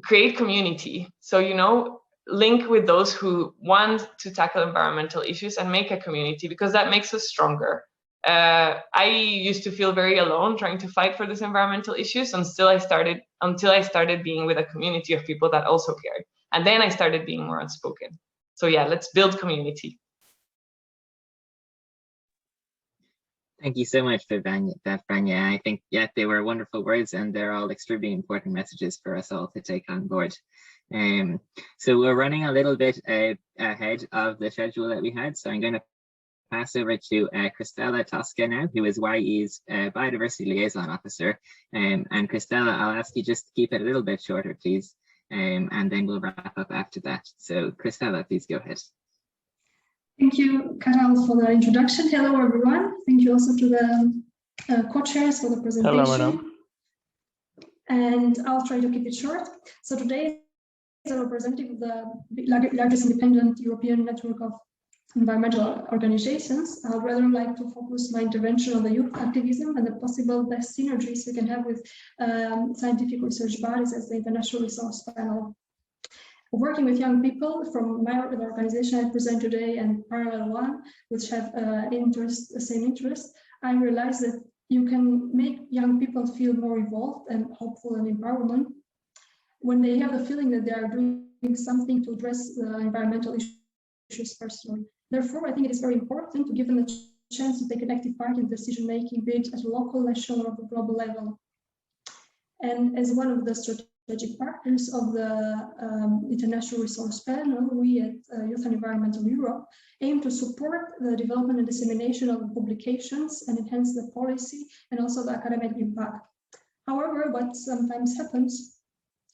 create community. So, you know, link with those who want to tackle environmental issues and make a community, because that makes us stronger. I used to feel very alone trying to fight for these environmental issues until I started being with a community of people that also cared. And then I started being more outspoken. So yeah, let's build community. Thank you so much for that, Vanya. I think, yeah, they were wonderful words, and they're all extremely important messages for us all to take on board. So we're running a little bit ahead of the schedule that we had, so I'm going to pass over to Cristela Tosca now, who is YE's Biodiversity Liaison Officer. And Cristela, I'll ask you just to keep it a little bit shorter, please, and then we'll wrap up after that. So Cristela, please go ahead. Thank you, Carol, for the introduction. Hello, everyone. Thank you also to the co-chairs for the presentation. Hello, madam. And I'll try to keep it short. So today, as a representative of the largest independent European network of environmental organizations, I would rather like to focus my intervention on the youth activism and the possible best synergies we can have with scientific research bodies as the International Resource Panel. Working with young people from the organization I present today and Parallel One, which have the same interest, I realized that you can make young people feel more involved and hopeful and empowerment when they have the feeling that they are doing something to address the environmental issues personally. Therefore, I think it is very important to give them a chance to take an active part in decision-making, be it at a local, national, or global level. And as one of the strategic partners of the International Resource Panel, we at Youth and Environmental Europe aim to support the development and dissemination of publications and enhance the policy and also the academic impact. However, what sometimes happens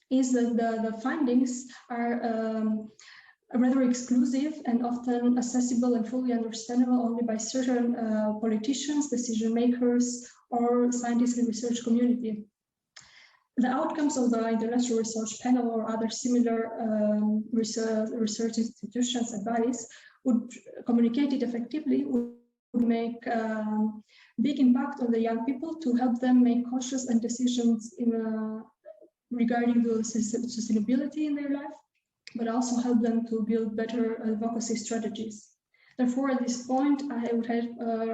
is that the findings are rather exclusive and often accessible and fully understandable only by certain politicians, decision makers, or scientists in the research community. The outcomes of the International Research Panel or other similar research institutions and bodies would communicate it effectively, would make big impact on the young people to help them make cautious and decisions regarding the sustainability in their life, but also help them to build better advocacy strategies. Therefore, at this point, I would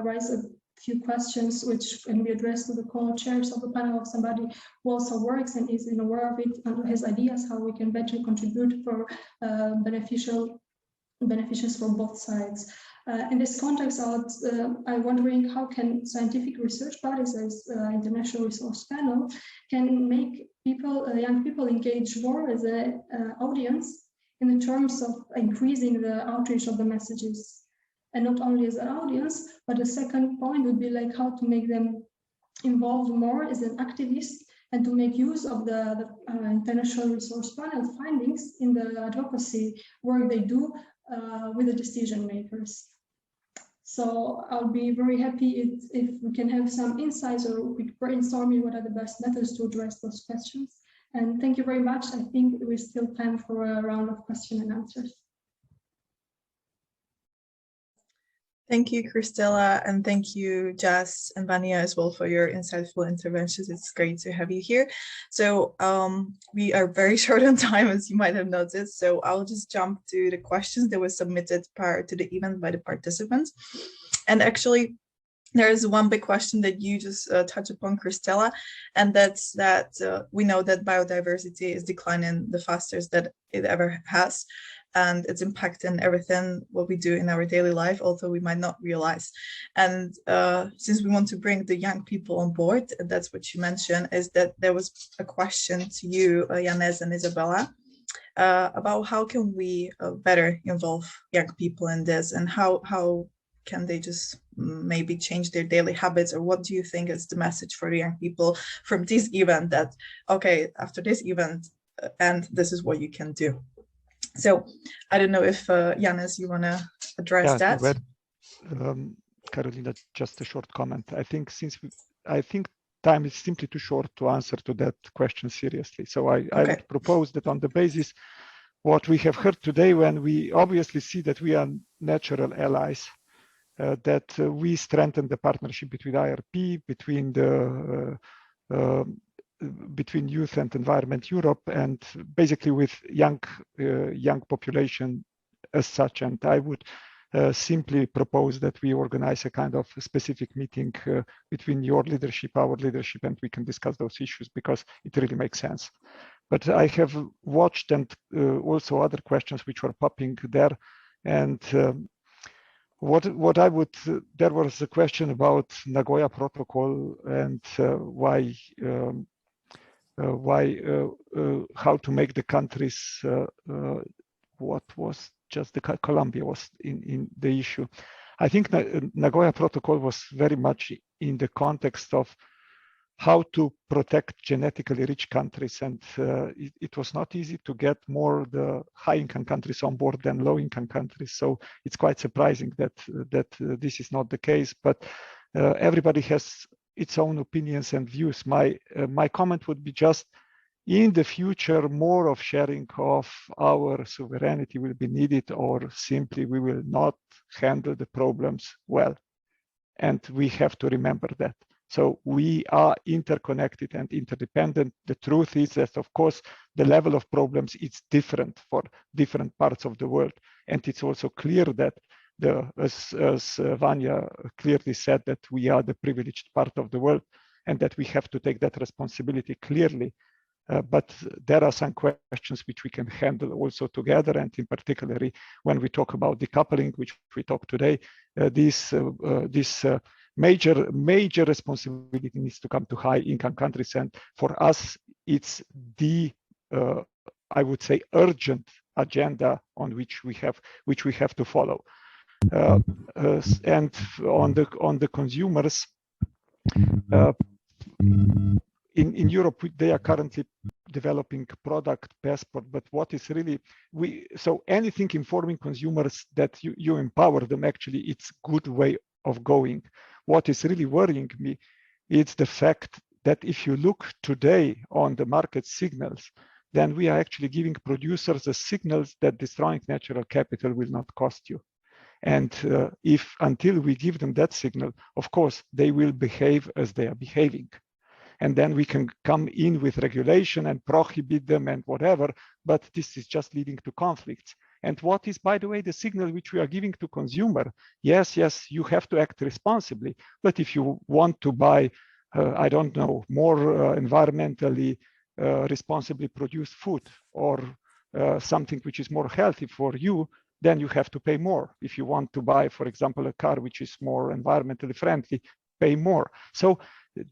raise a few questions which can be addressed to the co-chairs of the panel, of somebody who also works and is aware of it and has ideas how we can better contribute for beneficials for both sides. In this context, I'm wondering how can scientific research bodies as International Resource Panel can make people, young people, engage more as an audience in terms of increasing the outreach of the messages. And not only as an audience, but the second point would be like how to make them involve more as an activist and to make use of the International Resource Panel findings in the advocacy work they do with the decision makers. So I'll be very happy if we can have some insights or quick brainstorming what are the best methods to address those questions. And thank you very much. I think there's still time for a round of question and answers. Thank you, Christella, and thank you, Jas and Vania, as well, for your insightful interventions. It's great to have you here. So we are very short on time, as you might have noticed. So I'll just jump to the questions that were submitted prior to the event by the participants. And actually, there is one big question that you just touched upon, Christella, and that's that we know that biodiversity is declining the fastest that it ever has, and it's impacting everything what we do in our daily life, although we might not realize. And since we want to bring the young people on board, that's what you mentioned, is that there was a question to you, Janez and Izabella, about how can we better involve young people in this, and how can they just maybe change their daily habits, or what do you think is the message for the young people from this event that, okay, after this event, and this is what you can do? So I don't know if Janez, you want to address that? Carolina, just a short comment. I think time is simply too short to answer to that question seriously. So I would propose that on the basis what we have heard today, when we obviously see that we are natural allies, that we strengthen the partnership between IRP, between Youth and Environment Europe, and basically with young population as such. And I would simply propose that we organize a kind of specific meeting between your leadership, our leadership, and we can discuss those issues, because it really makes sense. But I have watched and also other questions which were popping there, and what I would, there was a question about Nagoya Protocol and how to make the countries, what was just the Colombia was in the issue. I think Nagoya Protocol was very much in the context of how to protect genetically rich countries, and it was not easy to get more the high-income countries on board than low-income countries. So it's quite surprising that this is not the case. But everybody has its own opinions and views. My comment would be just, in the future, more of sharing of our sovereignty will be needed, or simply we will not handle the problems well, and we have to remember that. So we are interconnected and interdependent. The truth is that, of course, the level of problems is different for different parts of the world. And it's also clear that, as Vanya clearly said, that we are the privileged part of the world, and that we have to take that responsibility clearly. But there are some questions which we can handle also together, and in particular, when we talk about decoupling, which we talked today, this major responsibility needs to come to high-income countries, and for us, it's the I would say urgent agenda on which we have to follow. And on the consumers, in Europe, they are currently developing product passport, but what is really, so anything informing consumers that you empower them, actually, it's good way of going. What is really worrying me is the fact that if you look today on the market signals, then we are actually giving producers the signals that destroying natural capital will not cost you. And if until we give them that signal, of course, they will behave as they are behaving. And then we can come in with regulation and prohibit them and whatever, but this is just leading to conflicts. And what is, by the way, the signal which we are giving to consumer? Yes, you have to act responsibly, but if you want to buy, I don't know, more environmentally responsibly produced food, or something which is more healthy for you, then you have to pay more. If you want to buy, for example, a car which is more environmentally friendly, pay more. So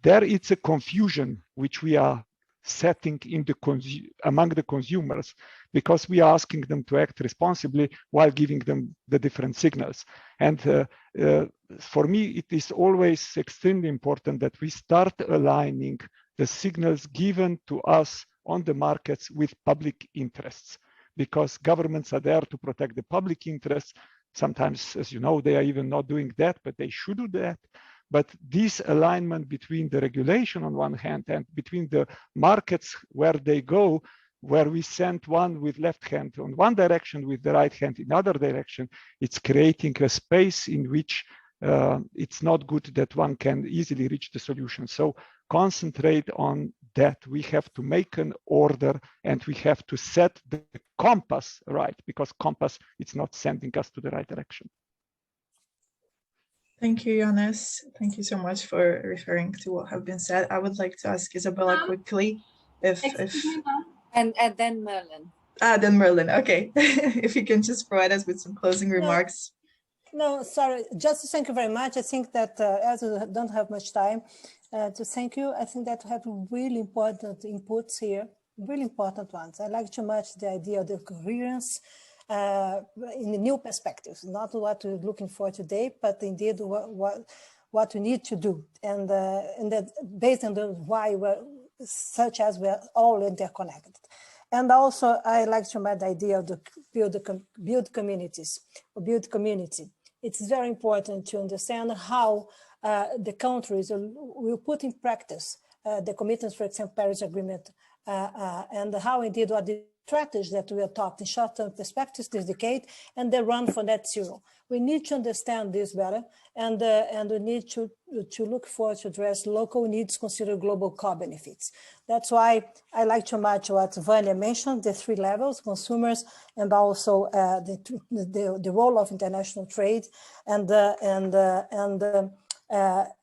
there it's a confusion which we are setting in among the consumers, because we are asking them to act responsibly while giving them the different signals. And for me, it is always extremely important that we start aligning the signals given to us on the markets with public interests, because governments are there to protect the public interests. Sometimes, as you know, they are even not doing that, but they should do that. But this alignment between the regulation on one hand and between the markets where they go, where we send one with left hand on one direction, with the right hand in other direction, it's creating a space in which it's not good that one can easily reach the solution. So concentrate on that. We have to make an order and we have to set the compass right, because compass it's not sending us to the right direction. Thank you, Janez. Thank you so much for referring to what have been said. I would like to ask Izabella quickly if and then Merlin. Then Merlin. Okay. If you can just provide us with some closing remarks. No, sorry. Just to thank you very much. I think that as we don't have much time to thank you, I think that we have really important inputs here, really important ones. I like too much the idea of the coherence in the new perspectives, not what we're looking for today, but indeed what we need to do, and that based on the why we're such as we're all interconnected. And also, I like to make the idea of the build communities, or build community. It's very important to understand how the countries will put in practice the commitments, for example, Paris Agreement, and how indeed what the strategies that we are talking, short-term perspectives this decade, and the run for net zero. We need to understand this better, and we need to look forward to address local needs, consider global co-benefits. That's why I like too much what Vanya mentioned, the 3 levels, consumers, and also the role of international trade, and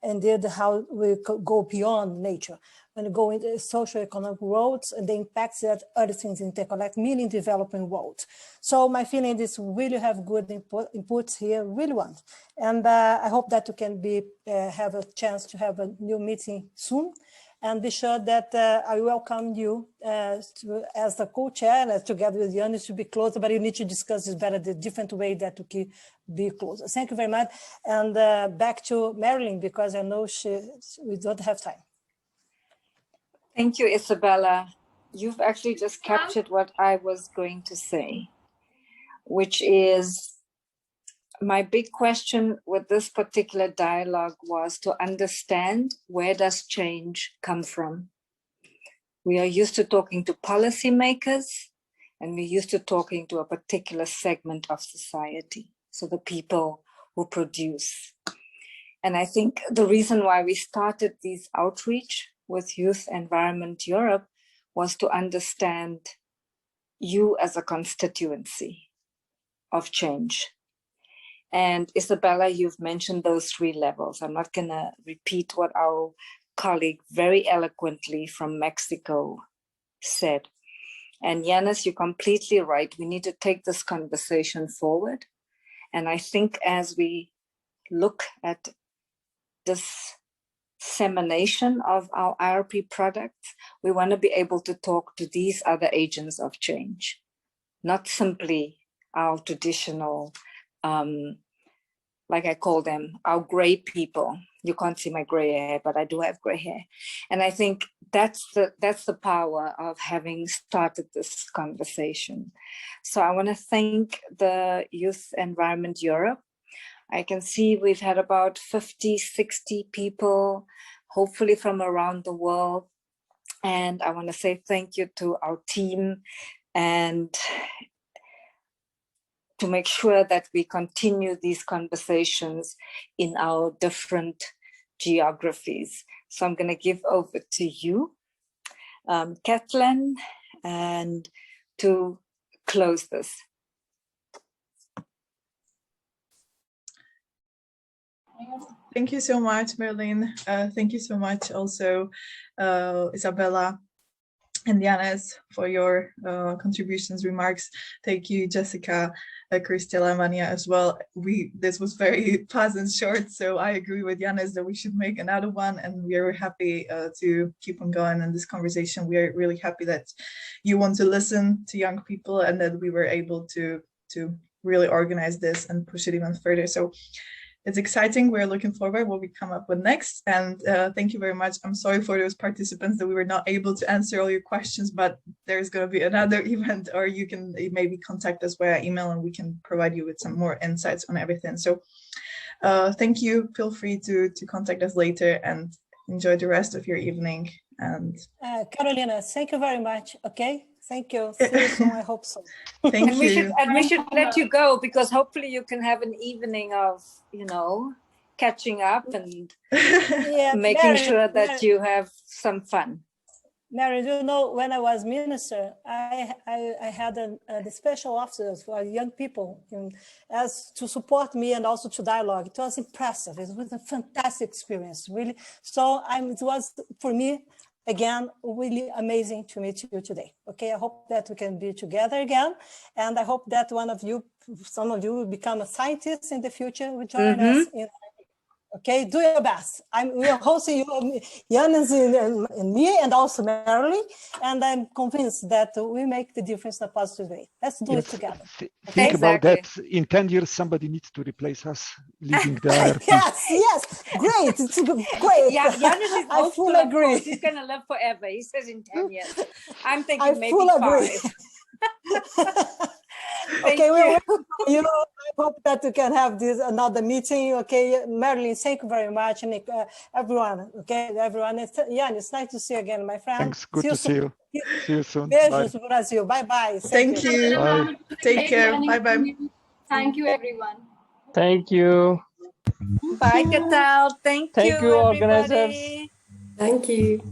indeed how we go beyond nature. When you go into socio-economic roads, and the impacts that other things interconnect, meaning developing roads. So my feeling is really have good inputs here, really want. And I hope that you can have a chance to have a new meeting soon. And be sure that I welcome you as the co-chair, and together with Janez to be closer, but you need to discuss this better, the different way that we can be closer. Thank you very much. And back to Marilyn, because I know we don't have time. Thank you, Izabella. You've actually just captured what I was going to say, which is my big question with this particular dialogue was to understand, where does change come from? We are used to talking to policymakers, and we're used to talking to a particular segment of society, so the people who produce. And I think the reason why we started these outreach with Youth Environment Europe was to understand you as a constituency of change. And Izabella, you've mentioned those 3 levels. I'm not going to repeat what our colleague very eloquently from Mexico said. And Janez, you're completely right. We need to take this conversation forward. And I think as we look at this dissemination of our IRP products, we want to be able to talk to these other agents of change, not simply our traditional, like I call them, our gray people. You can't see my gray hair, but I do have gray hair. And I think that's the power of having started this conversation. So I want to thank the Youth Environment Europe. I can see we've had about 50, 60 people, hopefully from around the world. And I want to say thank you to our team, and to make sure that we continue these conversations in our different geographies. So I'm going to give over to you, Nicklin, and to close this. Thank you so much, Merlin. Thank you so much also, Izabella. and Janez for your contributions, remarks. Thank you, Jessica, Christela, Mania as well. This was very fast and short, so I agree with Janez that we should make another one, and we are happy to keep on going in this conversation. We are really happy that you want to listen to young people and that we were able to really organize this and push it even further. So it's exciting. We're looking forward what we come up with next. And thank you very much. I'm sorry for those participants that we were not able to answer all your questions, but there's going to be another event, or you can maybe contact us via email and we can provide you with some more insights on everything. So thank you. Feel free to contact us later and enjoy the rest of your evening. And Carolina, thank you very much. Okay. Thank you. See you soon. I hope so. Thank you. We should let you go, because hopefully you can have an evening of, catching up and making sure that you have some fun. Mary, when I was minister, I had the special officers for young people as to support me and also to dialogue. It was impressive. It was a fantastic experience, really. So it was, for me, again, really amazing to meet you today. Okay, I hope that we can be together again. And I hope that some of you will become a scientist in the future, will join us. Okay, do your best. We are hosting you, Janez and me, and also Marilyn. And I'm convinced that we make the difference in a positive way. Let's do it together. Think about that. In 10 years, somebody needs to replace us, leading the IRP. Yes, great. It's great. Yeah, Janez is I fully agree. He's going to live forever. He says in 10 years. I'm thinking maybe 5. Okay, I hope that we can have another meeting. Okay, Marilyn, thank you very much, and everyone. Okay, everyone. It's nice to see you again, my friend. Thanks. Good to see you. See you soon. Beijos, Brazil. Bye. Thank you. Bye. Take care. Bye. Thank you, everyone. Thank you. Bye, Katal. Thank you, organizers. Thank you.